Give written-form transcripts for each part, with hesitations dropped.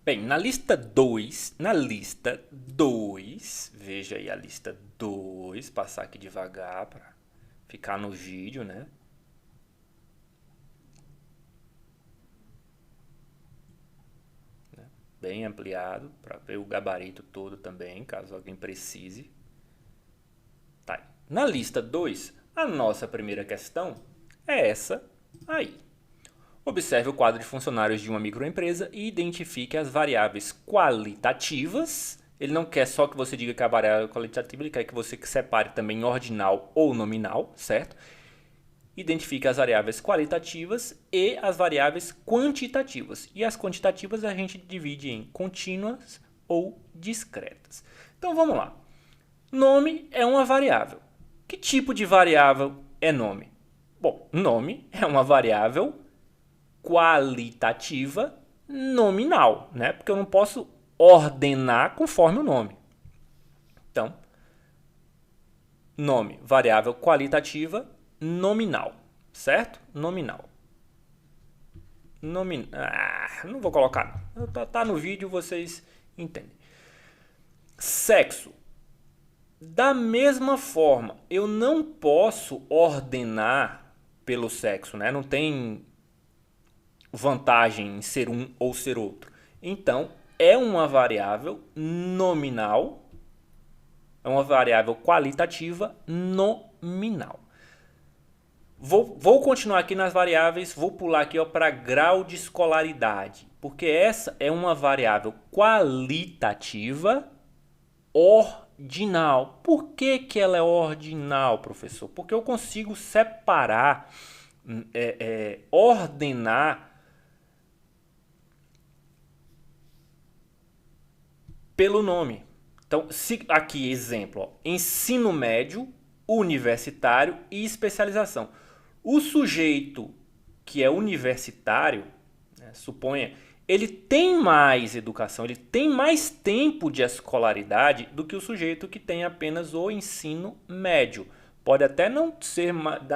Bem, na lista 2, veja aí a lista 2, passar aqui devagar para ficar no vídeo, né? Bem ampliado, para ver o gabarito todo também, caso alguém precise. Tá. Na lista 2, a nossa primeira questão é essa aí. Observe o quadro de funcionários de uma microempresa e identifique as variáveis qualitativas. Ele não quer só que você diga que a variável é qualitativa, ele quer que você separe também em ordinal ou nominal, certo? Identifique as variáveis qualitativas e as variáveis quantitativas. E as quantitativas a gente divide em contínuas ou discretas. Então vamos lá. Nome é uma variável. Que tipo de variável é nome? Bom, nome é uma variável qualitativa nominal, né? Porque eu não posso ordenar conforme o nome. Então, nome, variável qualitativa nominal, certo? Nominal. Não vou colocar. Tá no vídeo, vocês entendem. Sexo. Da mesma forma, eu não posso ordenar pelo sexo, né? Não tem vantagem em ser um ou ser outro. Então, é uma variável nominal, é uma variável qualitativa nominal. Vou continuar aqui nas variáveis, vou pular aqui para grau de escolaridade, porque essa é uma variável qualitativa ordinal. Por que ela é ordinal, professor? Porque eu consigo separar, ordenar pelo nome. Então, aqui exemplo, ó, ensino médio, universitário e especialização. O sujeito que é universitário, né, suponha, ele tem mais educação, ele tem mais tempo de escolaridade do que o sujeito que tem apenas o ensino médio. Pode até não ser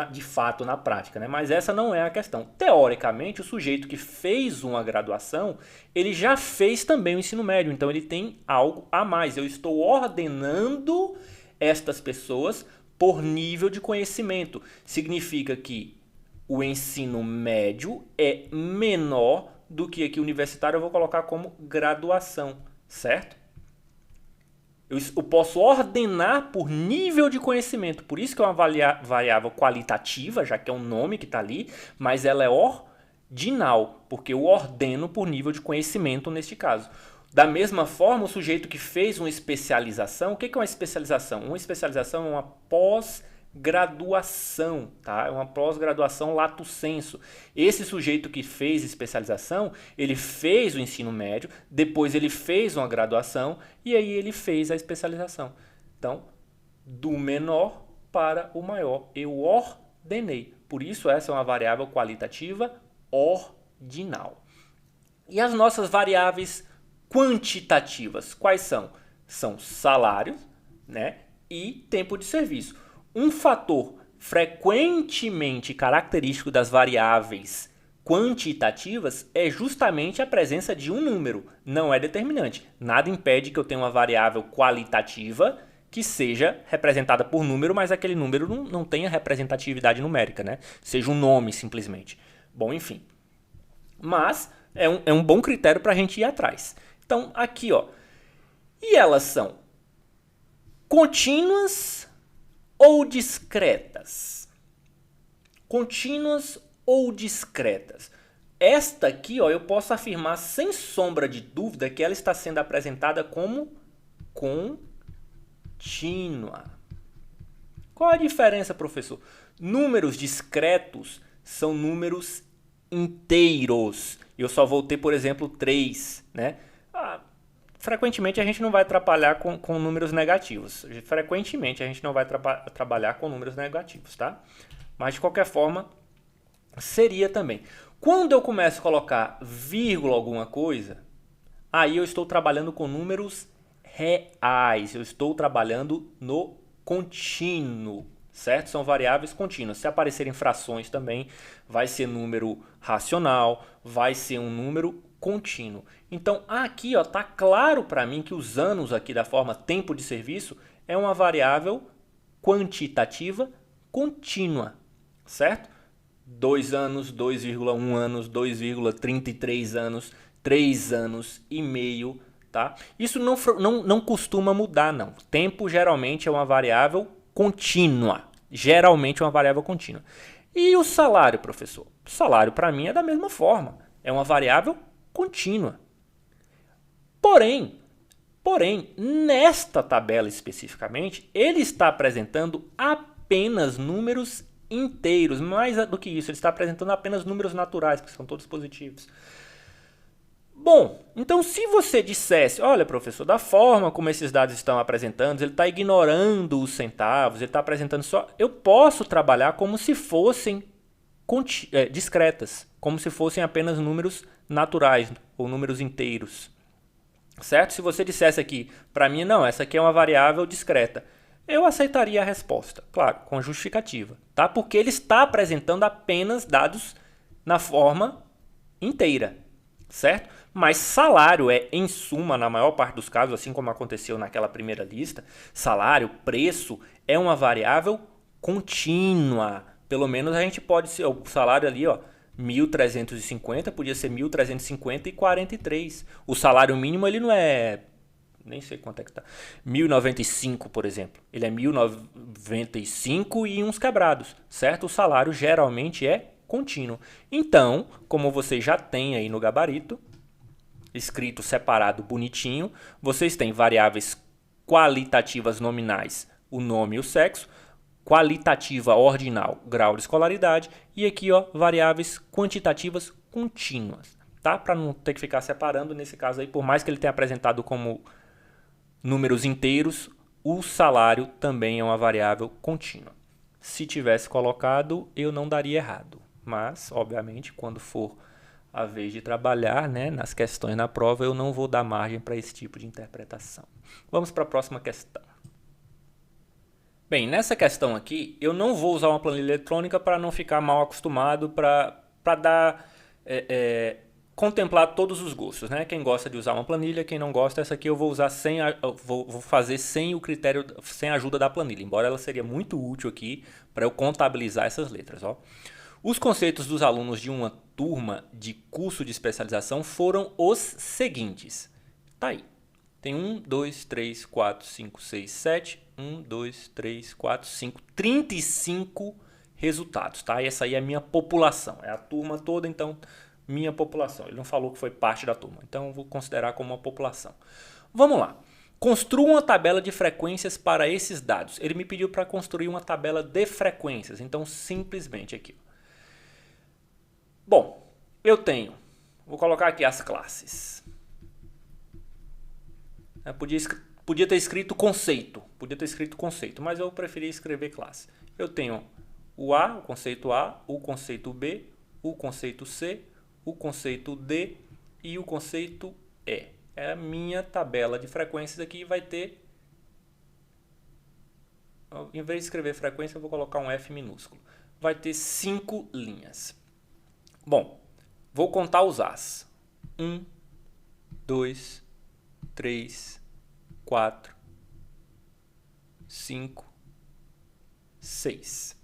de fato na prática, né? Mas essa não é a questão. Teoricamente, o sujeito que fez uma graduação, ele já fez também o ensino médio, então ele tem algo a mais. Eu estou ordenando estas pessoas por nível de conhecimento. Significa que o ensino médio é menor do que aqui universitário, eu vou colocar como graduação, certo? Eu posso ordenar por nível de conhecimento, por isso que é uma variável qualitativa, já que é um nome que está ali, mas ela é ordinal, porque eu ordeno por nível de conhecimento neste caso. Da mesma forma, o sujeito que fez uma especialização, o que é uma especialização? Uma especialização é uma pós-graduação, tá? É uma pós-graduação lato sensu. Esse sujeito que fez especialização, ele fez o ensino médio, depois ele fez uma graduação e aí ele fez a especialização. Então, do menor para o maior, eu ordenei. Por isso, essa é uma variável qualitativa ordinal. E as nossas variáveis quantitativas, quais são? São salários, né, e tempo de serviço. Um fator frequentemente característico das variáveis quantitativas é justamente a presença de um número, não é determinante. Nada impede que eu tenha uma variável qualitativa que seja representada por número, mas aquele número não tenha representatividade numérica, né? Seja um nome simplesmente. Bom, enfim. Mas é um bom critério para a gente ir atrás. Então, aqui, ó. E elas são contínuas ou discretas? Contínuas ou discretas? Esta aqui, ó, eu posso afirmar sem sombra de dúvida que ela está sendo apresentada como contínua. Qual a diferença, professor? Números discretos são números inteiros. Eu só vou ter, por exemplo, 3, né? Frequentemente a gente não vai trabalhar com números negativos. Frequentemente a gente não vai trabalhar com números negativos, tá? Mas de qualquer forma, seria também. Quando eu começo a colocar vírgula alguma coisa, aí eu estou trabalhando com números reais. Eu estou trabalhando no contínuo, certo? São variáveis contínuas. Se aparecerem frações também, vai ser número racional, vai ser um número contínuo. Então aqui está claro para mim que os anos aqui da forma tempo de serviço é uma variável quantitativa contínua, certo? 2 anos, 2,1 anos, 2,33 anos, 3 anos e meio, tá? Isso não costuma mudar, não. Tempo geralmente é uma variável contínua. Geralmente é uma variável contínua. E o salário, professor? O salário para mim é da mesma forma. É uma variável contínua. Porém, nesta tabela especificamente, ele está apresentando apenas números inteiros. Mais do que isso, ele está apresentando apenas números naturais, que são todos positivos. Bom, então se você dissesse, olha professor, da forma como esses dados estão apresentando, ele está ignorando os centavos, ele está apresentando só... Eu posso trabalhar como se fossem discretas, como se fossem apenas números naturais ou números inteiros. Certo? Se você dissesse aqui, para mim não, essa aqui é uma variável discreta, eu aceitaria a resposta, claro, com justificativa, tá? Porque ele está apresentando apenas dados na forma inteira, certo? Mas salário é, em suma, na maior parte dos casos, assim como aconteceu naquela primeira lista, salário, preço, é uma variável contínua. Pelo menos a gente pode ser, o salário ali, ó, 1.350, podia ser 1.350 e 43. O salário mínimo ele não é, nem sei quanto é que tá, 1.095, por exemplo. Ele é 1.095 e uns quebrados, certo? O salário geralmente é contínuo. Então, como você já tem aí no gabarito, escrito separado bonitinho, vocês têm variáveis qualitativas nominais, o nome e o sexo, qualitativa ordinal, grau de escolaridade, e aqui ó, variáveis quantitativas contínuas, tá? Para não ter que ficar separando nesse caso aí, por mais que ele tenha apresentado como números inteiros, o salário também é uma variável contínua. Se tivesse colocado, eu não daria errado, mas obviamente quando for a vez de trabalhar, né, nas questões na prova, eu não vou dar margem para esse tipo de interpretação. Vamos para a próxima questão. Bem, nessa questão aqui, eu não vou usar uma planilha eletrônica para não ficar mal acostumado, para dar contemplar todos os gostos, né? Quem gosta de usar uma planilha, quem não gosta, essa aqui eu vou usar sem, vou fazer sem o critério, sem a ajuda da planilha, embora ela seria muito útil aqui para eu contabilizar essas letras, ó. Os conceitos dos alunos de uma turma de curso de especialização foram os seguintes. Tá aí. Tem 1, 2, 3, 4, 5, 6, 7. 1, 2, 3, 4, 5. 35 resultados, tá? E essa aí é a minha população. É a turma toda, então, minha população. Ele não falou que foi parte da turma, então eu vou considerar como uma população. Vamos lá. Construa uma tabela de frequências para esses dados. Ele me pediu para construir uma tabela de frequências, então simplesmente aqui. Bom, eu tenho, vou colocar aqui as classes. Eu podia ter escrito conceito, mas eu preferi escrever classe. Eu tenho o A, o conceito B, o conceito C, o conceito D e o conceito E. É a minha tabela de frequências aqui, vai ter, em vez de escrever frequência, eu vou colocar um F minúsculo. Vai ter 5 linhas. Bom, vou contar os As. 1, 2, 3, 4, 5, 6.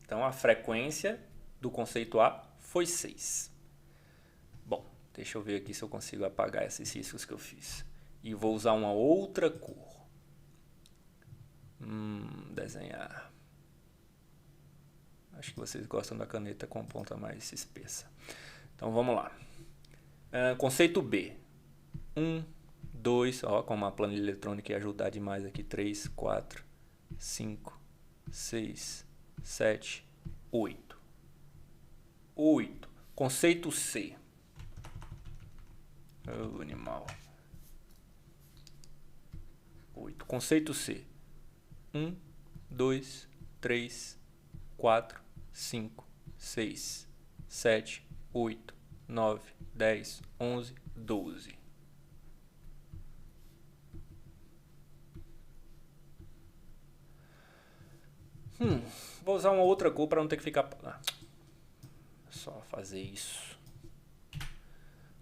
Então, a frequência do conceito A foi 6. Bom, deixa eu ver aqui se eu consigo apagar esses riscos que eu fiz. E vou usar uma outra cor. Desenhar. Acho que vocês gostam da caneta com ponta mais espessa. Então, vamos lá. Conceito B. 1, 2, ó, como a planilha eletrônica ia ajudar demais aqui. 3, 4, 5, 6, 7, 8. 8. Conceito C. Oh, animal. 8. Conceito C. 1, 2, 3, 4, 5, 6, 7, 8, 9, 10, 11, 12. Vou usar uma outra cor para não ter que ficar... só fazer isso.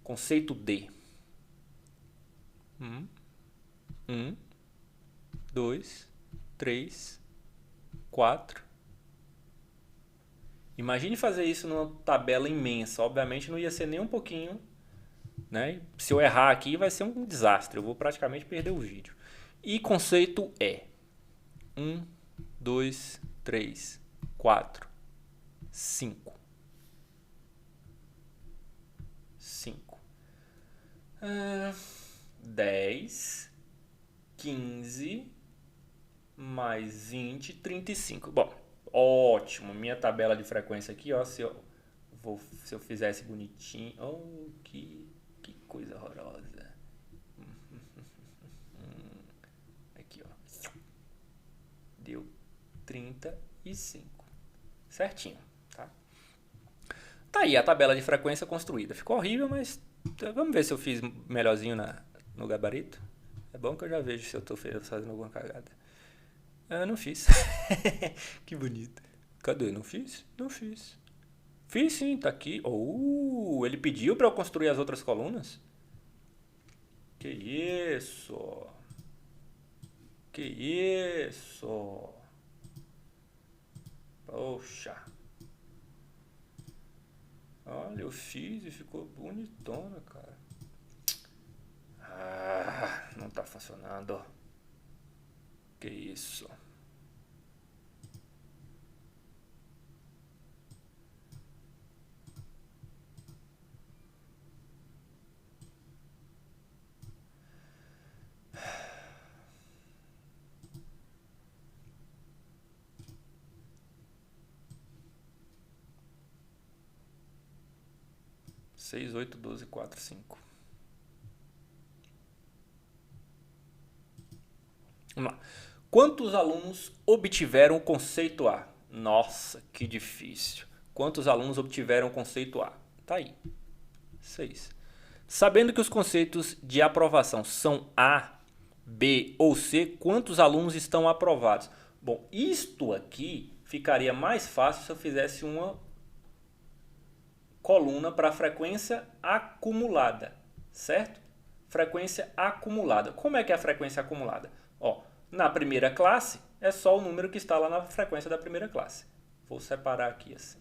Conceito D. 1, 2, 3, 4. Imagine fazer isso numa tabela imensa. Obviamente não ia ser nem um pouquinho, né? Se eu errar aqui vai ser um desastre. Eu vou praticamente perder o vídeo. E conceito E. 1, 2, 3, 4, 5. 10, 15, mais 20, 35. Bom, ótimo. Minha tabela de frequência aqui, ó, se eu fizesse bonitinho. Oh, que coisa horrorosa. Aqui, ó. Deu 35. Certinho, tá? Tá aí a tabela de frequência construída. Ficou horrível, mas vamos ver se eu fiz melhorzinho no gabarito. É bom que eu já vejo se eu tô fazendo alguma cagada. Ah, não fiz. Que bonito. Cadê? Não fiz? Não fiz. Fiz sim, tá aqui. Ele pediu pra eu construir as outras colunas? Que isso? Que isso? Poxa. Olha, eu fiz e ficou bonitona, cara. Ah, não tá funcionando. Que isso? Seis, 8, 12, 4, 5. Vamos lá. Quantos alunos obtiveram o conceito A? Nossa, que difícil. Quantos alunos obtiveram o conceito A? Tá aí. 6. Sabendo que os conceitos de aprovação são A, B ou C, quantos alunos estão aprovados? Bom, isto aqui ficaria mais fácil se eu fizesse uma coluna para frequência acumulada, certo? Frequência acumulada. Como é que é a frequência acumulada? Ó, na primeira classe é só o número que está lá na frequência da primeira classe. Vou separar aqui assim.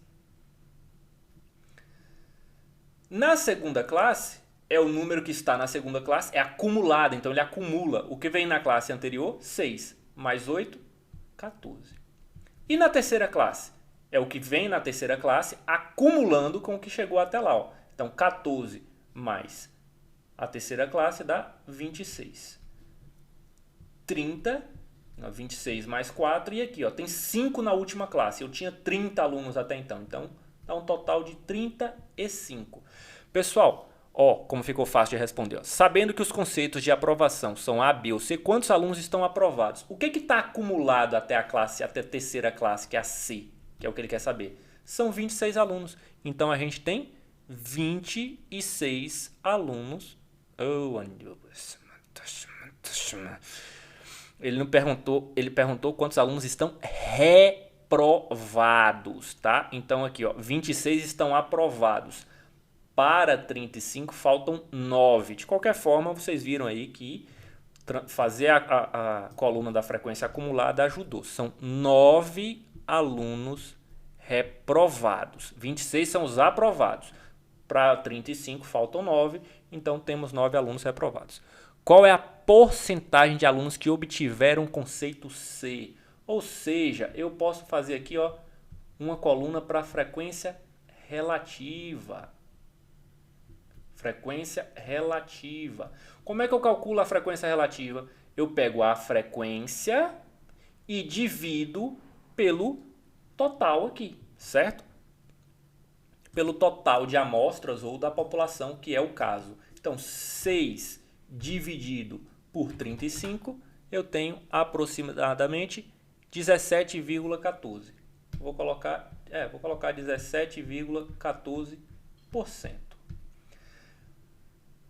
Na segunda classe é o número que está na segunda classe, é acumulado, então ele acumula. O que vem na classe anterior, 6, mais 8, 14. E na terceira classe? É o que vem na terceira classe acumulando com o que chegou até lá. Ó. Então, 14 mais a terceira classe dá 26. 30, 26 mais 4. E aqui, ó, tem 5 na última classe. Eu tinha 30 alunos até então. Então, dá um total de 35. Pessoal, ó, como ficou fácil de responder. Ó. Sabendo que os conceitos de aprovação são A, B ou C, quantos alunos estão aprovados? O que está acumulado até a terceira classe, que é a C? Que é o que ele quer saber. São 26 alunos. Então, a gente tem 26 alunos. Ele perguntou quantos alunos estão reprovados, tá? Então, aqui, ó, 26 estão aprovados. Para 35, faltam 9. De qualquer forma, vocês viram aí que fazer a coluna da frequência acumulada ajudou. São 9 alunos reprovados. 26 são os aprovados. Para 35 faltam 9, então temos 9 alunos reprovados. Qual é a porcentagem de alunos que obtiveram o conceito C? Ou seja, eu posso fazer aqui, ó, uma coluna para frequência relativa. Frequência relativa. Como é que eu calculo a frequência relativa? Eu pego a frequência e divido pelo total aqui, certo? Pelo total de amostras ou da população, que é o caso. Então, 6 dividido por 35, eu tenho aproximadamente 17,14. Vou colocar 17,14%.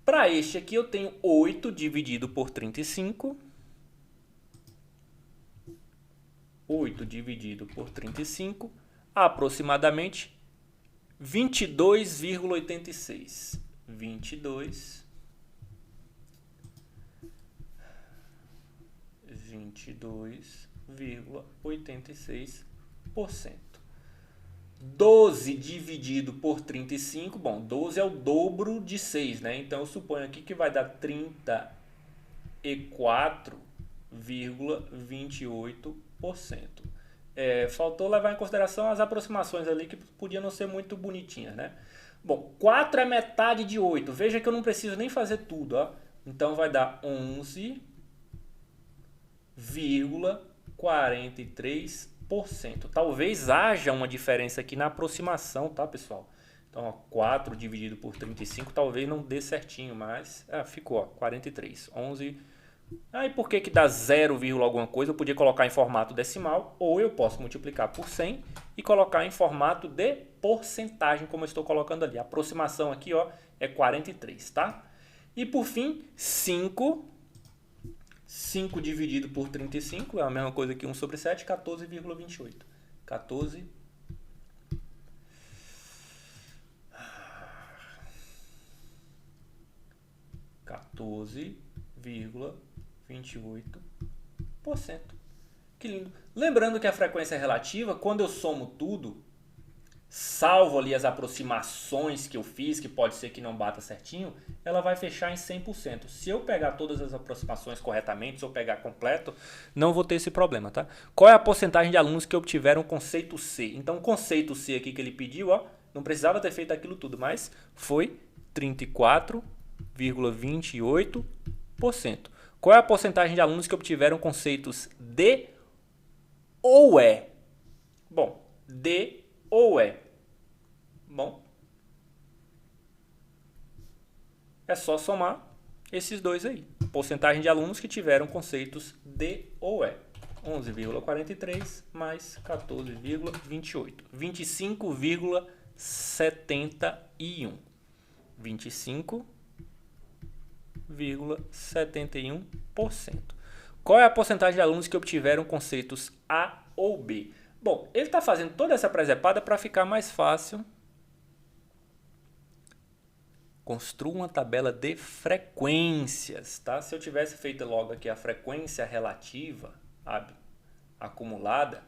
Para este aqui eu tenho 8 dividido por 35. 8 dividido por 35, aproximadamente 22,86. 22,86%. 12 dividido por 35, bom, 12 é o dobro de 6, né? Então eu suponho aqui que vai dar 34,28%. Faltou levar em consideração as aproximações ali que podiam não ser muito bonitinhas, né? Bom, 4 é metade de 8. Veja que eu não preciso nem fazer tudo, ó. Então vai dar 11,43%. Talvez haja uma diferença aqui na aproximação, tá, pessoal? Então, ó, 4 dividido por 35 talvez não dê certinho, mas ficou, ó, 43. 11. Aí por que dá 0, alguma coisa? Eu podia colocar em formato decimal, ou eu posso multiplicar por 100 e colocar em formato de porcentagem, como eu estou colocando ali. A aproximação aqui, ó, é 43, tá? E por fim, 5 dividido por 35 é a mesma coisa que 1 sobre 7, 14,28. 14,28%. Que lindo. Lembrando que a frequência relativa, quando eu somo tudo, salvo ali as aproximações que eu fiz, que pode ser que não bata certinho, ela vai fechar em 100%. Se eu pegar todas as aproximações corretamente, se eu pegar completo, não vou ter esse problema, tá? Qual é a porcentagem de alunos que obtiveram o conceito C? Então, o conceito C aqui que ele pediu, ó, não precisava ter feito aquilo tudo, mas foi 34,28%. Qual é a porcentagem de alunos que obtiveram conceitos D ou E? Bom, D ou E. Bom, é só somar esses dois aí. Porcentagem de alunos que tiveram conceitos D ou E. 11,43 mais 14,28. 25,71. 25,71%. Qual é a porcentagem de alunos que obtiveram conceitos A ou B? Bom, ele está fazendo toda essa presepada para ficar mais fácil. Construa uma tabela de frequências, tá? Se eu tivesse feito logo aqui a frequência relativa acumulada,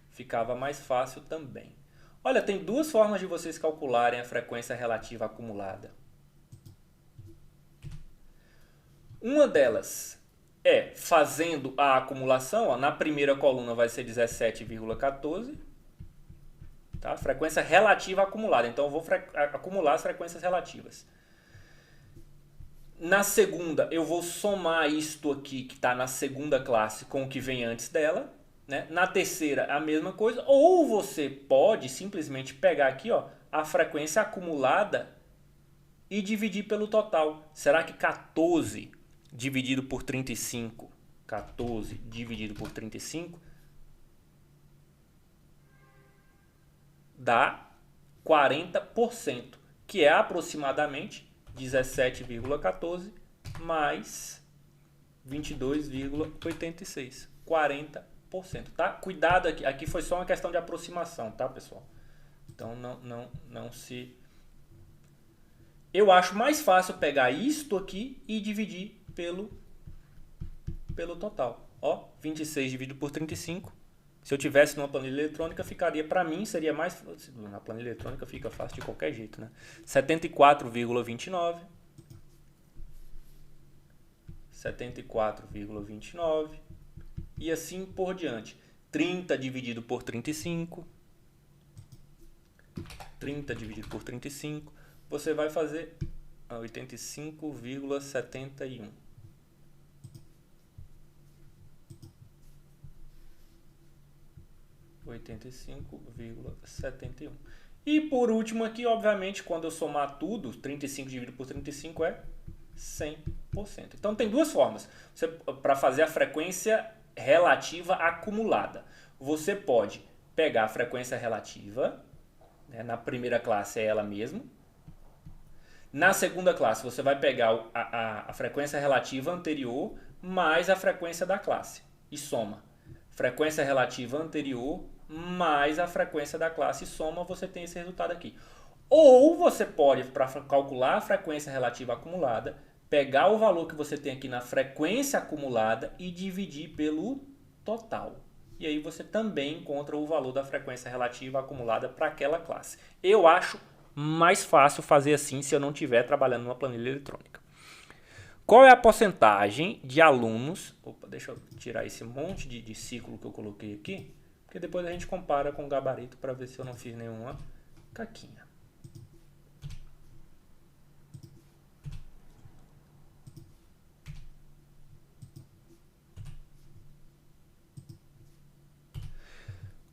ficava mais fácil também. Olha, tem duas formas de vocês calcularem a frequência relativa acumulada. Uma delas é fazendo a acumulação, ó, na primeira coluna vai ser 17,14, tá? Frequência relativa acumulada, então eu vou acumular as frequências relativas. Na segunda, eu vou somar isto aqui, que está na segunda classe, com o que vem antes dela. Né? Na terceira, a mesma coisa. Ou você pode simplesmente pegar aqui, ó, a frequência acumulada e dividir pelo total. Será que 14 dividido por 35, 14 dividido por 35, dá 40%, que é aproximadamente 17,14 mais 22,86, 40%, tá? Cuidado aqui foi só uma questão de aproximação, tá, pessoal? Então não se... Eu acho mais fácil pegar isto aqui e dividir pelo total. Ó, 26 dividido por 35. Se eu tivesse numa planilha eletrônica, ficaria, para mim, seria mais... Na planilha eletrônica fica fácil de qualquer jeito, né? 74,29. 74,29. E assim por diante. 30 dividido por 35. 30 dividido por 35. Você vai fazer 85,71. 85,71. E por último aqui, obviamente, quando eu somar tudo, 35 dividido por 35 é 100%. Então tem duas formas para fazer a frequência relativa acumulada. Você pode pegar a frequência relativa, né, na primeira classe é ela mesma. Na segunda classe você vai pegar a frequência relativa anterior mais a frequência da classe e soma. Frequência relativa anterior mais a frequência da classe e soma, você tem esse resultado aqui. Ou você pode, para calcular a frequência relativa acumulada, pegar o valor que você tem aqui na frequência acumulada e dividir pelo total. E aí você também encontra o valor da frequência relativa acumulada para aquela classe. Eu acho mais fácil fazer assim se eu não estiver trabalhando numa planilha eletrônica. Qual é a porcentagem de alunos... Opa, deixa eu tirar esse monte de ciclo que eu coloquei aqui, porque depois a gente compara com o gabarito para ver se eu não fiz nenhuma caquinha.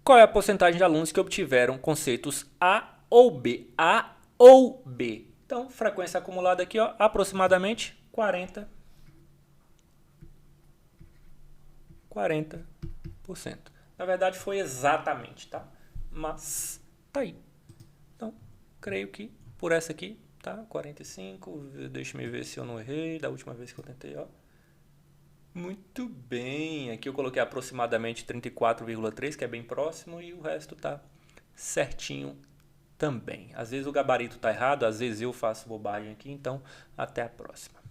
Qual é a porcentagem de alunos que obtiveram conceitos A ou B? A ou B. Então, frequência acumulada aqui, ó, aproximadamente 40%. Na verdade, foi exatamente, tá? Mas tá aí. Então, creio que por essa aqui, tá? 45, deixa eu ver se eu não errei da última vez que eu tentei, ó. Muito bem, aqui eu coloquei aproximadamente 34,3, que é bem próximo, e o resto tá certinho também. Às vezes o gabarito tá errado, às vezes eu faço bobagem aqui, então até a próxima.